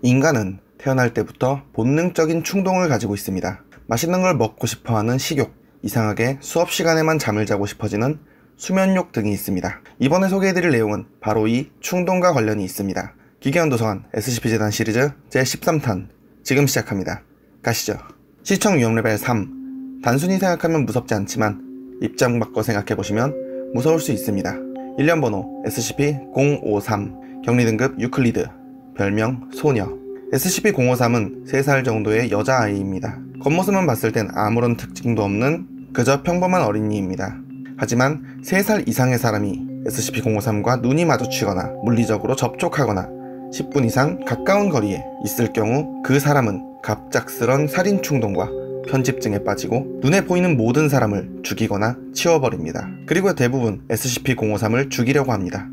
인간은 태어날 때부터 본능적인 충동을 가지고 있습니다. 맛있는 걸 먹고 싶어하는 식욕, 이상하게 수업 시간에만 잠을 자고 싶어지는 수면욕 등이 있습니다. 이번에 소개해드릴 내용은 바로 이 충동과 관련이 있습니다. 기계원도서관 SCP-재단 시리즈 제13탄 지금 시작합니다. 가시죠. 시청 위험 레벨 3. 단순히 생각하면 무섭지 않지만 입장 바꿔 생각해보시면 무서울 수 있습니다. 일련 번호 SCP-053, 격리등급 유클리드, 별명 소녀. SCP-053은 3살 정도의 여자아이입니다. 겉모습만 봤을 땐 아무런 특징도 없는 그저 평범한 어린이입니다. 하지만 3살 이상의 사람이 SCP-053과 눈이 마주치거나 물리적으로 접촉하거나 10분 이상 가까운 거리에 있을 경우 그 사람은 갑작스런 살인 충동과 편집증에 빠지고 눈에 보이는 모든 사람을 죽이거나 치워버립니다. 그리고 대부분 SCP-053을 죽이려고 합니다.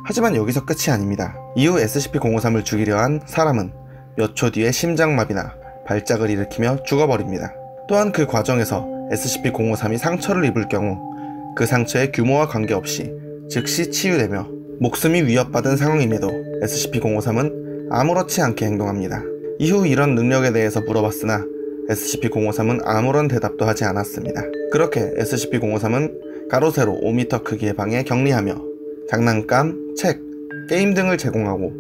하지만 여기서 끝이 아닙니다. 이후 SCP-053을 죽이려 한 사람은 몇 초 뒤에 심장마비나 발작을 일으키며 죽어버립니다. 또한 그 과정에서 SCP-053이 상처를 입을 경우 그 상처의 규모와 관계없이 즉시 치유되며 목숨이 위협받은 상황임에도 SCP-053은 아무렇지 않게 행동합니다. 이후 이런 능력에 대해서 물어봤으나 SCP-053은 아무런 대답도 하지 않았습니다. 그렇게 SCP-053은 가로 세로 5m 크기의 방에 격리하며 장난감, 책, 게임 등을 제공하고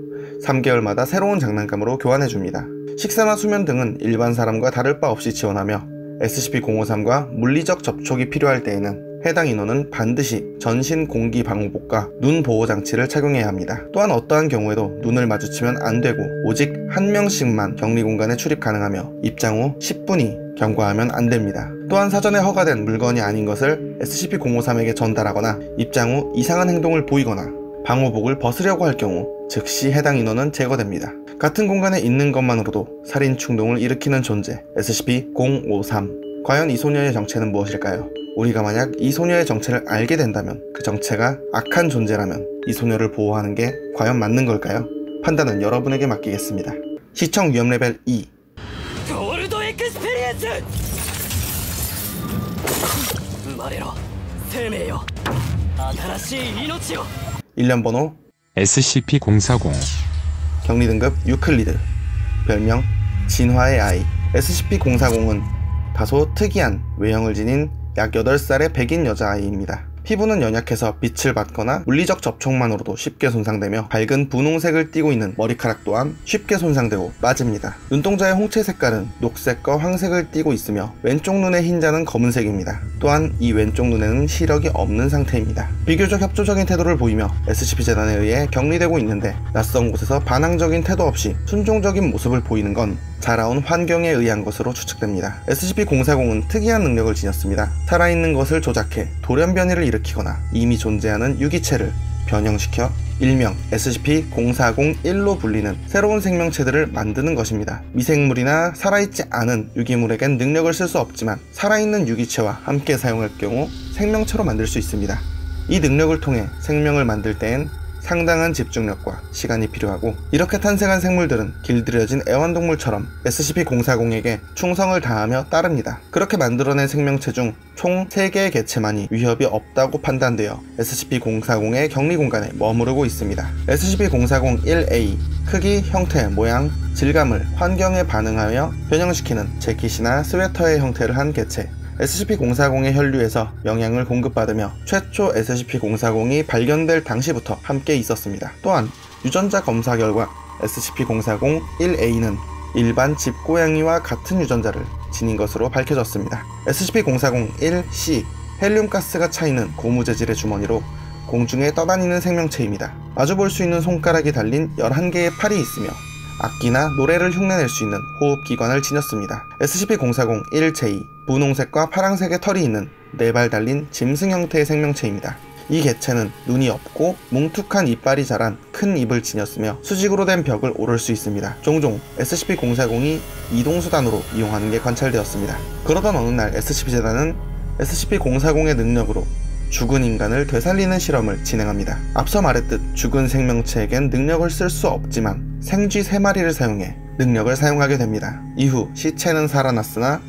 3개월마다 새로운 장난감으로 교환해줍니다. 식사나 수면 등은 일반 사람과 다를 바 없이 지원하며 SCP-053과 물리적 접촉이 필요할 때에는 해당 인원은 반드시 전신 공기 방호복과 눈 보호 장치를 착용해야 합니다. 또한 어떠한 경우에도 눈을 마주치면 안 되고 오직 한 명씩만 격리 공간에 출입 가능하며 입장 후 10분이 경과하면 안 됩니다. 또한 사전에 허가된 물건이 아닌 것을 SCP-053에게 전달하거나 입장 후 이상한 행동을 보이거나 방호복을 벗으려고 할 경우 즉시 해당 인원은 제거됩니다. 같은 공간에 있는 것만으로도 살인 충동을 일으키는 존재 SCP-053. 과연 이 소녀의 정체는 무엇일까요? 우리가 만약 이 소녀의 정체를 알게 된다면 그 정체가 악한 존재라면 이 소녀를 보호하는 게 과연 맞는 걸까요? 판단은 여러분에게 맡기겠습니다. 시청 위험 레벨 2. 골드 엑스피리언스! 말해라, 생명요, 新しい命を. 일련 번호 SCP-040, 격리등급 유클리드, 별명 진화의 아이. SCP-040은 다소 특이한 외형을 지닌 약 8살의 백인 여자아이입니다. 피부는 연약해서 빛을 받거나 물리적 접촉만으로도 쉽게 손상되며 밝은 분홍색을 띠고 있는 머리카락 또한 쉽게 손상되고 빠집니다. 눈동자의 홍채 색깔은 녹색과 황색을 띠고 있으며 왼쪽 눈의 흰자는 검은색입니다. 또한 이 왼쪽 눈에는 시력이 없는 상태입니다. 비교적 협조적인 태도를 보이며 SCP-재단에 의해 격리되고 있는데 낯선 곳에서 반항적인 태도 없이 순종적인 모습을 보이는 건 자라온 환경에 의한 것으로 추측됩니다. SCP-040은 특이한 능력을 지녔습니다. 살아있는 것을 조작해 돌연 변이를 일으키거나 이미 존재하는 유기체를 변형시켜 일명 SCP-040-1로 불리는 새로운 생명체들을 만드는 것입니다. 미생물이나 살아있지 않은 유기물에겐 능력을 쓸 수 없지만 살아있는 유기체와 함께 사용할 경우 생명체로 만들 수 있습니다. 이 능력을 통해 생명을 만들 때엔 상당한 집중력과 시간이 필요하고 이렇게 탄생한 생물들은 길들여진 애완동물처럼 SCP-040에게 충성을 다하며 따릅니다. 그렇게 만들어낸 생명체 중 총 3개의 개체만이 위협이 없다고 판단되어 SCP-040의 격리공간에 머무르고 있습니다. SCP-040-1A 크기, 형태, 모양, 질감을 환경에 반응하여 변형시키는 재킷이나 스웨터의 형태를 한 개체 SCP-040의 혈류에서 영양을 공급받으며 최초 SCP-040이 발견될 당시부터 함께 있었습니다. 또한 유전자 검사 결과 SCP-040-1A는 일반 집고양이와 같은 유전자를 지닌 것으로 밝혀졌습니다. SCP-040-1C 헬륨가스가 차있는 고무 재질의 주머니로 공중에 떠다니는 생명체입니다. 마주 볼 수 있는 손가락이 달린 11개의 팔이 있으며 악기나 노래를 흉내낼 수 있는 호흡기관을 지녔습니다. SCP-040-1J 분홍색과 파랑색의 털이 있는 4발 달린 짐승 형태의 생명체입니다. 이 개체는 눈이 없고 뭉툭한 이빨이 자란 큰 입을 지녔으며 수직으로 된 벽을 오를 수 있습니다. 종종 SCP-040이 이동수단으로 이용하는 게 관찰되었습니다. 그러던 어느 날 SCP-재단은 SCP-040의 능력으로 죽은 인간을 되살리는 실험을 진행합니다. 앞서 말했듯 죽은 생명체에겐 능력을 쓸 수 없지만 생쥐 3마리를 사용해 능력을 사용하게 됩니다. 이후 시체는 살아났으나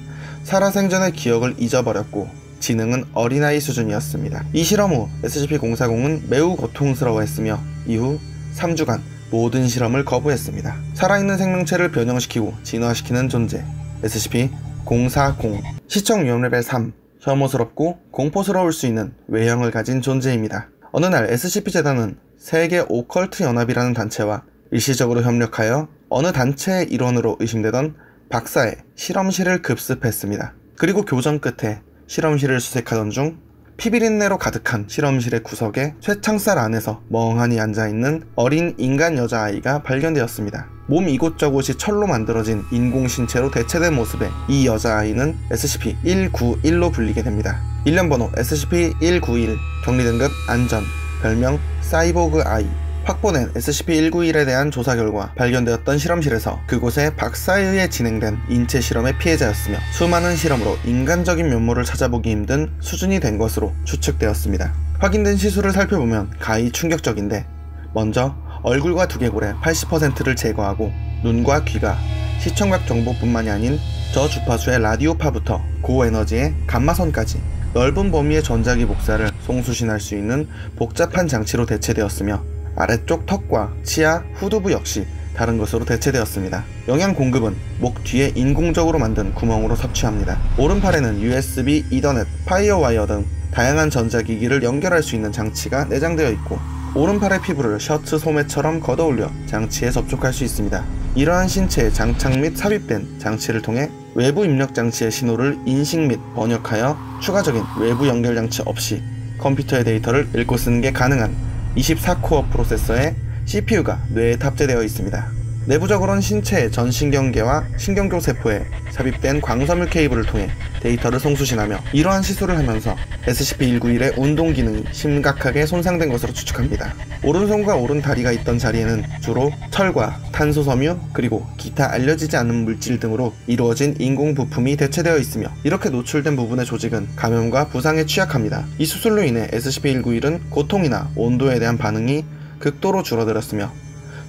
살아생전의 기억을 잊어버렸고 지능은 어린아이 수준이었습니다. 이 실험 후 SCP-040은 매우 고통스러워했으며 이후 3주간 모든 실험을 거부했습니다. 살아있는 생명체를 변형시키고 진화시키는 존재 SCP-040 시청 위험 레벨 3 혐오스럽고 공포스러울 수 있는 외형을 가진 존재입니다. 어느 날 SCP-재단은 세계 오컬트 연합이라는 단체와 일시적으로 협력하여 어느 단체의 일원으로 의심되던 박사의 실험실을 급습했습니다. 그리고 교전 끝에 실험실을 수색하던 중 피비린내로 가득한 실험실의 구석에 쇠창살 안에서 멍하니 앉아있는 어린 인간 여자아이가 발견되었습니다. 몸 이곳저곳이 철로 만들어진 인공신체로 대체된 모습에 이 여자아이는 SCP-191로 불리게 됩니다. 일련번호 SCP-191 격리등급 안전 별명 사이보그 아이 확보된 SCP-191에 대한 조사 결과 발견되었던 실험실에서 그곳에 박사에 의해 진행된 인체 실험의 피해자였으며 수많은 실험으로 인간적인 면모를 찾아보기 힘든 수준이 된 것으로 추측되었습니다. 확인된 시술을 살펴보면 가히 충격적인데 먼저 얼굴과 두개골의 80%를 제거하고 눈과 귀가 시청각 정보뿐만이 아닌 저주파수의 라디오파부터 고에너지의 감마선까지 넓은 범위의 전자기 복사를 송수신할 수 있는 복잡한 장치로 대체되었으며 아래쪽 턱과 치아, 후두부 역시 다른 것으로 대체되었습니다. 영양 공급은 목 뒤에 인공적으로 만든 구멍으로 섭취합니다. 오른팔에는 USB, 이더넷, 파이어와이어 등 다양한 전자기기를 연결할 수 있는 장치가 내장되어 있고 오른팔의 피부를 셔츠 소매처럼 걷어올려 장치에 접촉할 수 있습니다. 이러한 신체에 장착 및 삽입된 장치를 통해 외부 입력 장치의 신호를 인식 및 번역하여 추가적인 외부 연결 장치 없이 컴퓨터의 데이터를 읽고 쓰는 게 가능한 24코어 프로세서에 CPU가 뇌에 탑재되어 있습니다. 내부적으로는 신체의 전신경계와 신경교 세포에 삽입된 광섬유 케이블을 통해 데이터를 송수신하며 이러한 시술을 하면서 SCP-191의 운동 기능이 심각하게 손상된 것으로 추측합니다. 오른손과 오른다리가 있던 자리에는 주로 철과 탄소섬유 그리고 기타 알려지지 않는 물질 등으로 이루어진 인공 부품이 대체되어 있으며 이렇게 노출된 부분의 조직은 감염과 부상에 취약합니다. 이 수술로 인해 SCP-191은 고통이나 온도에 대한 반응이 극도로 줄어들었으며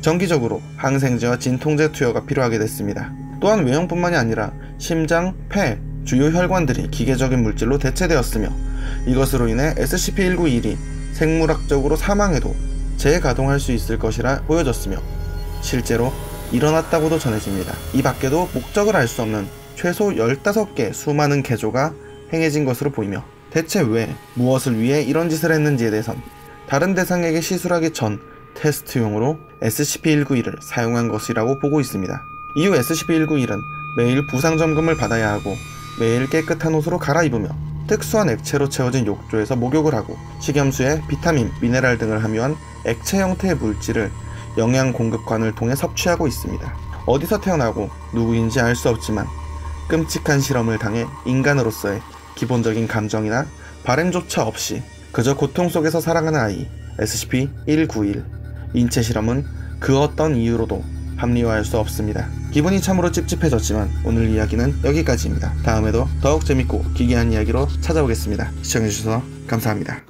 정기적으로 항생제와 진통제 투여가 필요하게 됐습니다. 또한 외형뿐만이 아니라 심장, 폐, 주요 혈관들이 기계적인 물질로 대체되었으며 이것으로 인해 SCP-191이 생물학적으로 사망해도 재가동할 수 있을 것이라 보여졌으며 실제로 일어났다고도 전해집니다. 이 밖에도 목적을 알 수 없는 최소 15개 수많은 개조가 행해진 것으로 보이며 대체 왜 무엇을 위해 이런 짓을 했는지에 대해선 다른 대상에게 시술하기 전 테스트용으로 SCP-191을 사용한 것이라고 보고 있습니다. 이후 SCP-191은 매일 부상 점검을 받아야 하고 매일 깨끗한 옷으로 갈아입으며 특수한 액체로 채워진 욕조에서 목욕을 하고 식염수에 비타민, 미네랄 등을 함유한 액체 형태의 물질을 영양 공급관을 통해 섭취하고 있습니다. 어디서 태어나고 누구인지 알 수 없지만 끔찍한 실험을 당해 인간으로서의 기본적인 감정이나 바램조차 없이 그저 고통 속에서 살아가는 아이 SCP-191 인체 실험은 그 어떤 이유로도 합리화할 수 없습니다. 기분이 참으로 찝찝해졌지만 오늘 이야기는 여기까지입니다. 다음에도 더욱 재밌고 기괴한 이야기로 찾아오겠습니다. 시청해주셔서 감사합니다.